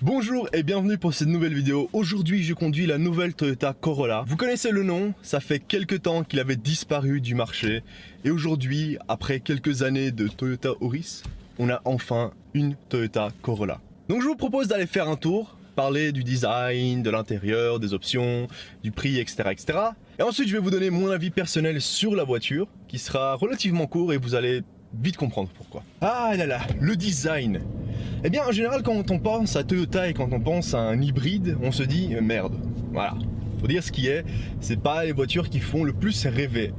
Bonjour et bienvenue pour cette nouvelle vidéo. Aujourd'hui je conduis la nouvelle Toyota Corolla. Vous connaissez le nom, ça fait quelques temps qu'il avait disparu du marché. Et aujourd'hui, après quelques années de Toyota Auris, on a enfin une Toyota Corolla. Donc je vous propose d'aller faire un tour, parler du design, de l'intérieur, des options, du prix, etc., etc. Et ensuite je vais vous donner mon avis personnel sur la voiture, qui sera relativement court et vous allez vite comprendre pourquoi. Ah là là, le design. Eh bien, en général, quand on pense à Toyota et quand on pense à un hybride, on se dit merde. Voilà. Faut dire ce qui est, c'est pas les voitures qui font le plus rêver.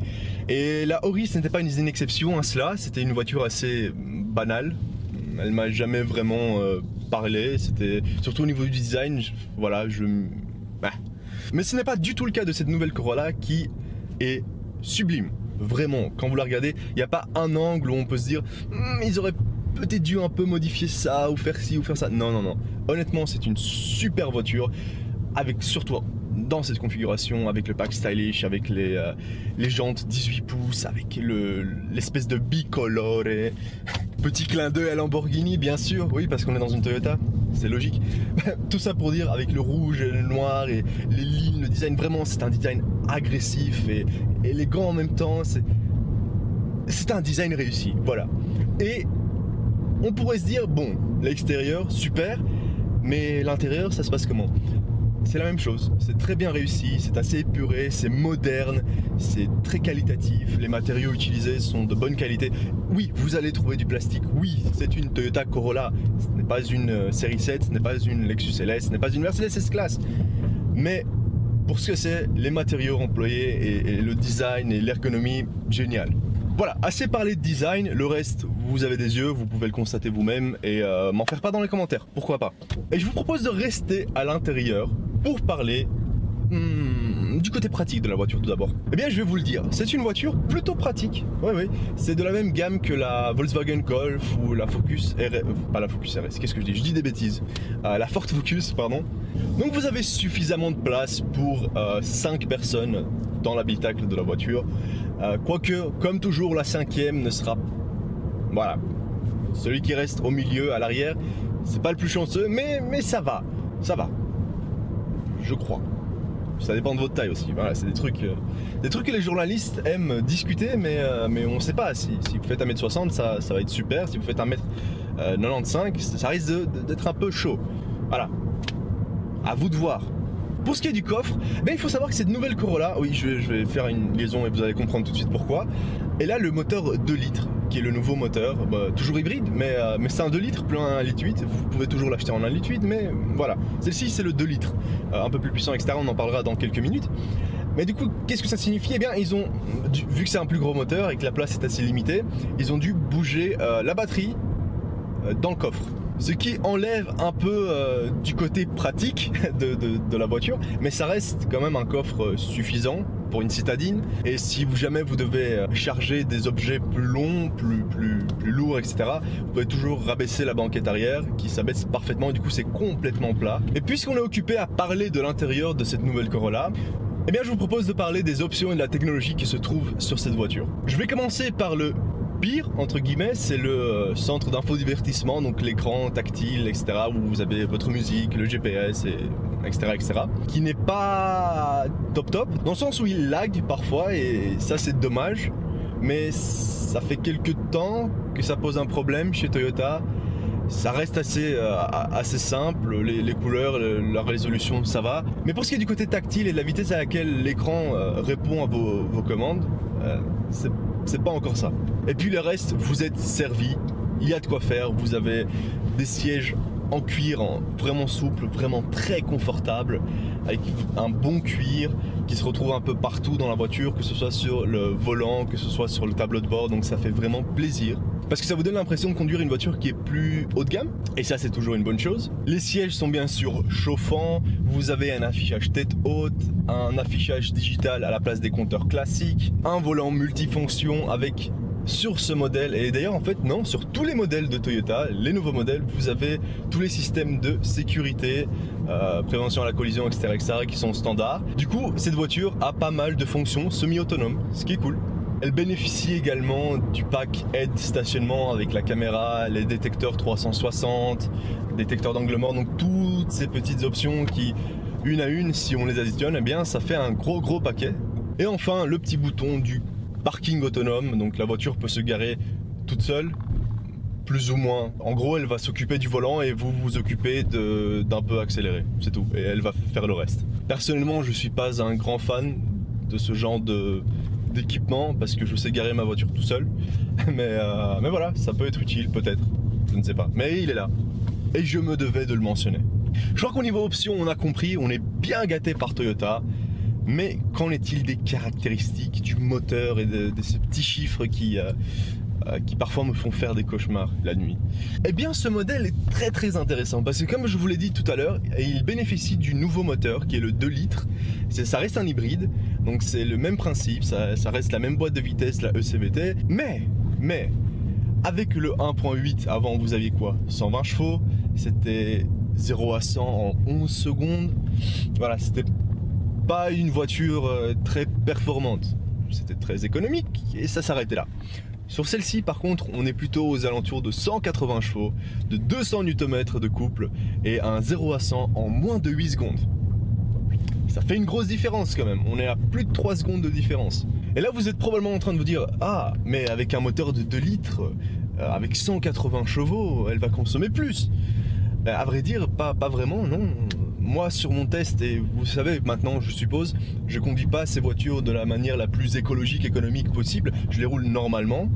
Et la Auris n'était pas une exception à cela. C'était une voiture assez banale. Elle m'a jamais vraiment parlé. C'était surtout au niveau du design. Mais ce n'est pas du tout le cas de cette nouvelle Corolla qui est sublime. Vraiment, quand vous la regardez, il n'y a pas un angle où on peut se dire ils auraient peut-être dû un peu modifier ça ou faire ci ou faire ça. Non, non, non. Honnêtement, c'est une super voiture avec surtout dans cette configuration, avec le pack stylish, avec les jantes 18 pouces, avec l'espèce de bicolore. Petit clin d'œil à Lamborghini, bien sûr. Oui, parce qu'on est dans une Toyota, c'est logique. Tout ça pour dire avec le rouge et le noir et les lignes, le design, vraiment, c'est un design agressif et élégant en même temps. C'est un design réussi, voilà. Et on pourrait se dire, bon, l'extérieur, super, mais l'intérieur, ça se passe comment? C'est la même chose, c'est très bien réussi, c'est assez épuré, c'est moderne, c'est très qualitatif, les matériaux utilisés sont de bonne qualité. Oui, vous allez trouver du plastique, oui, c'est une Toyota Corolla, ce n'est pas une série 7, ce n'est pas une Lexus LS, ce n'est pas une Mercedes S-Class. Mais pour ce que c'est, les matériaux employés et le design et l'ergonomie, génial. Voilà, assez parlé de design, le reste, vous avez des yeux, vous pouvez le constater vous-même et m'en faire part dans les commentaires, pourquoi pas. Et je vous propose de rester à l'intérieur pour parler du côté pratique de la voiture tout d'abord. Eh bien je vais vous le dire, c'est une voiture plutôt pratique, oui, c'est de la même gamme que la Volkswagen Golf ou la Focus RS, pas la Focus RS, qu'est-ce que je dis? Je dis des bêtises, la Ford Focus, pardon. Donc vous avez suffisamment de place pour 5 personnes dans l'habitacle de la voiture, quoique comme toujours la cinquième ne sera, voilà, celui qui reste au milieu, à l'arrière, c'est pas le plus chanceux, mais ça va, je crois. Ça dépend de votre taille aussi. Voilà, c'est des trucs que les journalistes aiment discuter, mais on ne sait pas. Si vous faites 1m60, ça va être super. Si vous faites 1m95, ça risque d'être un peu chaud. Voilà. À vous de voir. Pour ce qui est du coffre, il faut savoir que cette nouvelle Corolla, oui, je vais faire une liaison et vous allez comprendre tout de suite pourquoi. Et là, le moteur 2 litres, qui est le nouveau moteur, toujours hybride, mais c'est un 2 litres, plus un 1,8 litre. Vous pouvez toujours l'acheter en 1,8 litre, mais voilà. Celle-ci, c'est le 2 litres, un peu plus puissant, etc. On en parlera dans quelques minutes. Mais du coup, qu'est-ce que ça signifie? Eh bien, ils ont, vu que c'est un plus gros moteur et que la place est assez limitée, ils ont dû bouger la batterie dans le coffre. Ce qui enlève un peu du côté pratique de la voiture, mais ça reste quand même un coffre suffisant pour une citadine. Et si jamais vous devez charger des objets plus longs, plus lourds, etc., vous pouvez toujours rabaisser la banquette arrière qui s'abaisse parfaitement et du coup c'est complètement plat. Et puisqu'on est occupé à parler de l'intérieur de cette nouvelle Corolla, eh bien je vous propose de parler des options et de la technologie qui se trouvent sur cette voiture. Je vais commencer par le pire, entre guillemets, c'est le centre d'infodivertissement, donc l'écran tactile, etc., où vous avez votre musique, le GPS, etc., qui n'est pas top, dans le sens où il lag parfois, et ça c'est dommage, mais ça fait quelques temps que ça pose un problème chez Toyota. Ça reste assez simple, les couleurs, la résolution, ça va. Mais pour ce qui est du côté tactile et de la vitesse à laquelle l'écran répond à vos commandes, c'est pas encore ça. Et puis le reste, vous êtes servi, il y a de quoi faire, vous avez des sièges en cuir, vraiment souple, vraiment très confortable, avec un bon cuir qui se retrouve un peu partout dans la voiture, que ce soit sur le volant, que ce soit sur le tableau de bord, donc ça fait vraiment plaisir. Parce que ça vous donne l'impression de conduire une voiture qui est plus haut de gamme, et ça c'est toujours une bonne chose. Les sièges sont bien sûr chauffants, vous avez un affichage tête haute, un affichage digital à la place des compteurs classiques, un volant multifonction avec, sur ce modèle, et d'ailleurs en fait non, sur tous les modèles de Toyota, les nouveaux modèles, vous avez tous les systèmes de sécurité, prévention à la collision, etc., qui sont standards. Du coup, cette voiture a pas mal de fonctions semi-autonomes, ce qui est cool. Elle bénéficie également du pack aide stationnement avec la caméra, les détecteurs 360, détecteurs d'angle mort, donc toutes ces petites options qui, une à une, si on les additionne, eh bien ça fait un gros paquet. Et enfin le petit bouton du parking autonome, donc la voiture peut se garer toute seule, plus ou moins. En gros, elle va s'occuper du volant et vous vous occupez d'un peu accélérer, c'est tout. Et elle va faire le reste. Personnellement, je suis pas un grand fan de ce genre d'équipement parce que je sais garer ma voiture tout seul. Mais voilà, ça peut être utile peut-être, je ne sais pas. Mais il est là. Et je me devais de le mentionner. Je crois qu'au niveau option, on a compris, on est bien gâté par Toyota. Mais qu'en est-il des caractéristiques du moteur et de ces petits chiffres qui parfois me font faire des cauchemars la nuit? Eh bien ce modèle est très intéressant parce que comme je vous l'ai dit tout à l'heure, il bénéficie du nouveau moteur qui est le 2 litres. Ça reste un hybride, donc c'est le même principe, ça reste la même boîte de vitesse, la ECVT, mais avec le 1.8 avant vous aviez quoi? 120 chevaux, c'était 0 à 100 en 11 secondes, voilà, c'était pas une voiture très performante, c'était très économique et ça s'arrêtait là. Sur celle-ci par contre on est plutôt aux alentours de 180 chevaux, de 200 Nm de couple et un 0 à 100 en moins de 8 secondes. Ça fait une grosse différence quand même, on est à plus de 3 secondes de différence. Et là vous êtes probablement en train de vous dire, ah mais avec un moteur de 2 litres, avec 180 chevaux, elle va consommer plus. À vrai dire, pas vraiment, non. Moi sur mon test, et vous savez maintenant je suppose, je conduis pas ces voitures de la manière la plus écologique, économique possible. Je les roule normalement,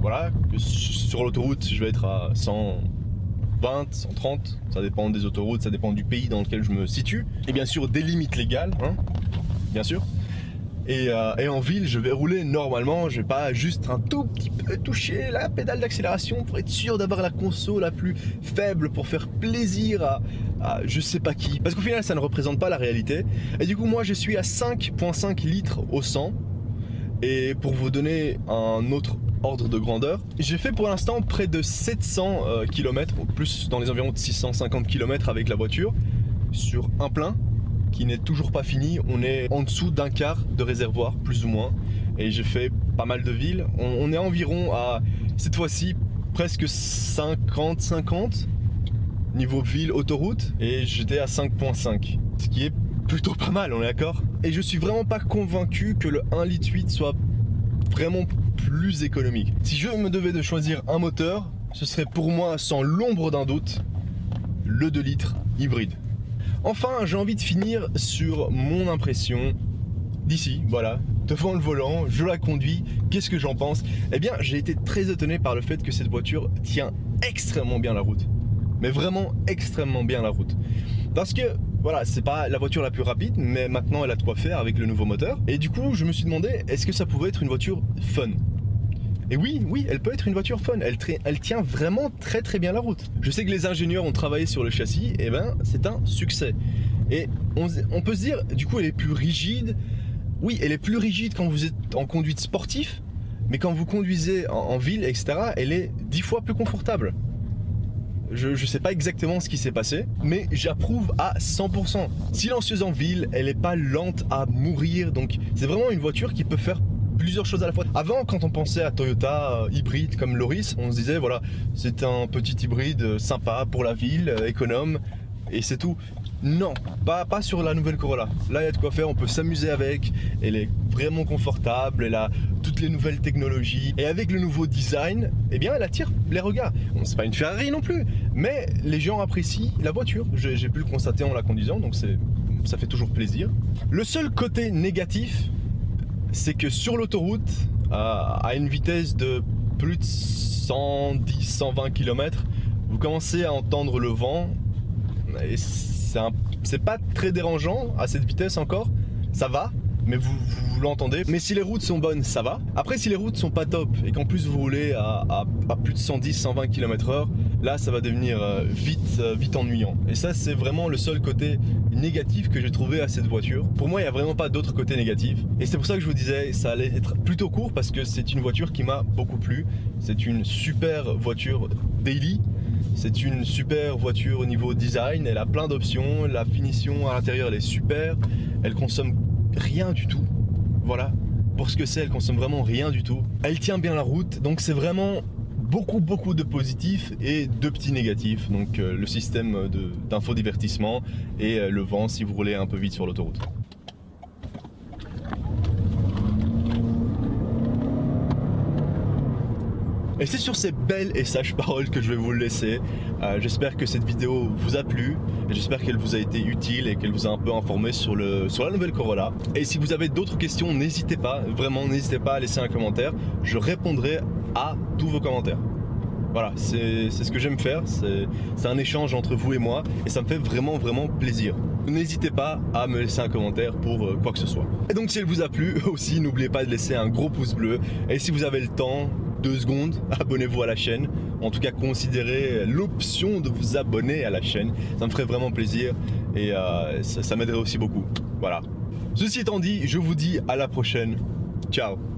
voilà. Sur l'autoroute je vais être à 120, 130, ça dépend des autoroutes, ça dépend du pays dans lequel je me situe. Et bien sûr des limites légales, hein, bien sûr. Et en ville, je vais rouler normalement, je vais pas juste un tout petit peu toucher la pédale d'accélération pour être sûr d'avoir la conso la plus faible pour faire plaisir à je sais pas qui. Parce qu'au final, ça ne représente pas la réalité. Et du coup, moi, je suis à 5,5 litres au 100. Et pour vous donner un autre ordre de grandeur, j'ai fait pour l'instant près de 700 km, plus dans les environs de 650 km avec la voiture, sur un plein qui n'est toujours pas fini. On est en dessous d'un quart de réservoir plus ou moins et j'ai fait pas mal de villes. On est environ à cette fois-ci presque 50-50 niveau ville autoroute et j'étais à 5.5, ce qui est plutôt pas mal, on est d'accord. Et je suis vraiment pas convaincu que le 1,8 litre soit vraiment plus économique. Si je me devais de choisir un moteur, ce serait pour moi sans l'ombre d'un doute le 2 litres hybride. Enfin, j'ai envie de finir sur mon impression d'ici, voilà, devant le volant, je la conduis, qu'est-ce que j'en pense? Eh bien, j'ai été très étonné par le fait que cette voiture tient extrêmement bien la route. Mais vraiment extrêmement bien la route. Parce que, voilà, c'est pas la voiture la plus rapide, mais maintenant elle a de quoi faire avec le nouveau moteur. Et du coup, je me suis demandé, est-ce que ça pouvait être une voiture fun? Et oui, elle peut être une voiture fun, elle tient vraiment très bien la route. Je sais que les ingénieurs ont travaillé sur le châssis, et ben c'est un succès. Et on peut se dire, du coup elle est plus rigide. Oui, elle est plus rigide quand vous êtes en conduite sportive, mais quand vous conduisez en ville, etc., elle est 10 fois plus confortable. Je sais pas exactement ce qui s'est passé, mais j'approuve à 100%. Silencieuse en ville, elle est pas lente à mourir, donc c'est vraiment une voiture qui peut faire plusieurs choses à la fois. Avant, quand on pensait à Toyota hybride comme l'Auris, on se disait voilà, c'est un petit hybride sympa pour la ville, économe, et c'est tout. Non, pas sur la nouvelle Corolla. Là, il y a de quoi faire, on peut s'amuser avec, elle est vraiment confortable, elle a toutes les nouvelles technologies, et avec le nouveau design, eh bien, elle attire les regards. Bon, c'est pas une Ferrari non plus, mais les gens apprécient la voiture. J'ai pu le constater en la conduisant, donc ça fait toujours plaisir. Le seul côté négatif, c'est que sur l'autoroute, à une vitesse de plus de 110-120 km, vous commencez à entendre le vent, et c'est pas très dérangeant à cette vitesse encore, ça va, mais vous l'entendez. Mais si les routes sont bonnes, ça va. Après, si les routes sont pas top et qu'en plus vous roulez à plus de 110-120 km/h, là ça va devenir vite ennuyant. Et ça, c'est vraiment le seul côté négatif que j'ai trouvé à cette voiture. Pour moi, il n'y a vraiment pas d'autre côté négatif. Et c'est pour ça que je vous disais, ça allait être plutôt court parce que c'est une voiture qui m'a beaucoup plu. C'est une super voiture daily. C'est une super voiture au niveau design, elle a plein d'options, la finition à l'intérieur elle est super, elle consomme rien du tout, voilà. pour ce que c'est, elle consomme vraiment rien du tout. Elle tient bien la route, donc c'est vraiment beaucoup de positifs et de petits négatifs. Donc le système d'infodivertissement et le vent si vous roulez un peu vite sur l'autoroute. Et c'est sur ces belles et sages paroles que je vais vous le laisser. J'espère que cette vidéo vous a plu et j'espère qu'elle vous a été utile et qu'elle vous a un peu informé sur la nouvelle Corolla. Et si vous avez d'autres questions, n'hésitez pas, vraiment n'hésitez pas à laisser un commentaire. Je répondrai à tous vos commentaires. Voilà, c'est ce que j'aime faire, c'est un échange entre vous et moi et ça me fait vraiment plaisir. N'hésitez pas à me laisser un commentaire pour quoi que ce soit. Et donc si elle vous a plu aussi, n'oubliez pas de laisser un gros pouce bleu et si vous avez le temps, 2 secondes, abonnez-vous à la chaîne. En tout cas, considérez l'option de vous abonner à la chaîne. Ça me ferait vraiment plaisir et ça m'aiderait aussi beaucoup. Voilà. Ceci étant dit, je vous dis à la prochaine. Ciao.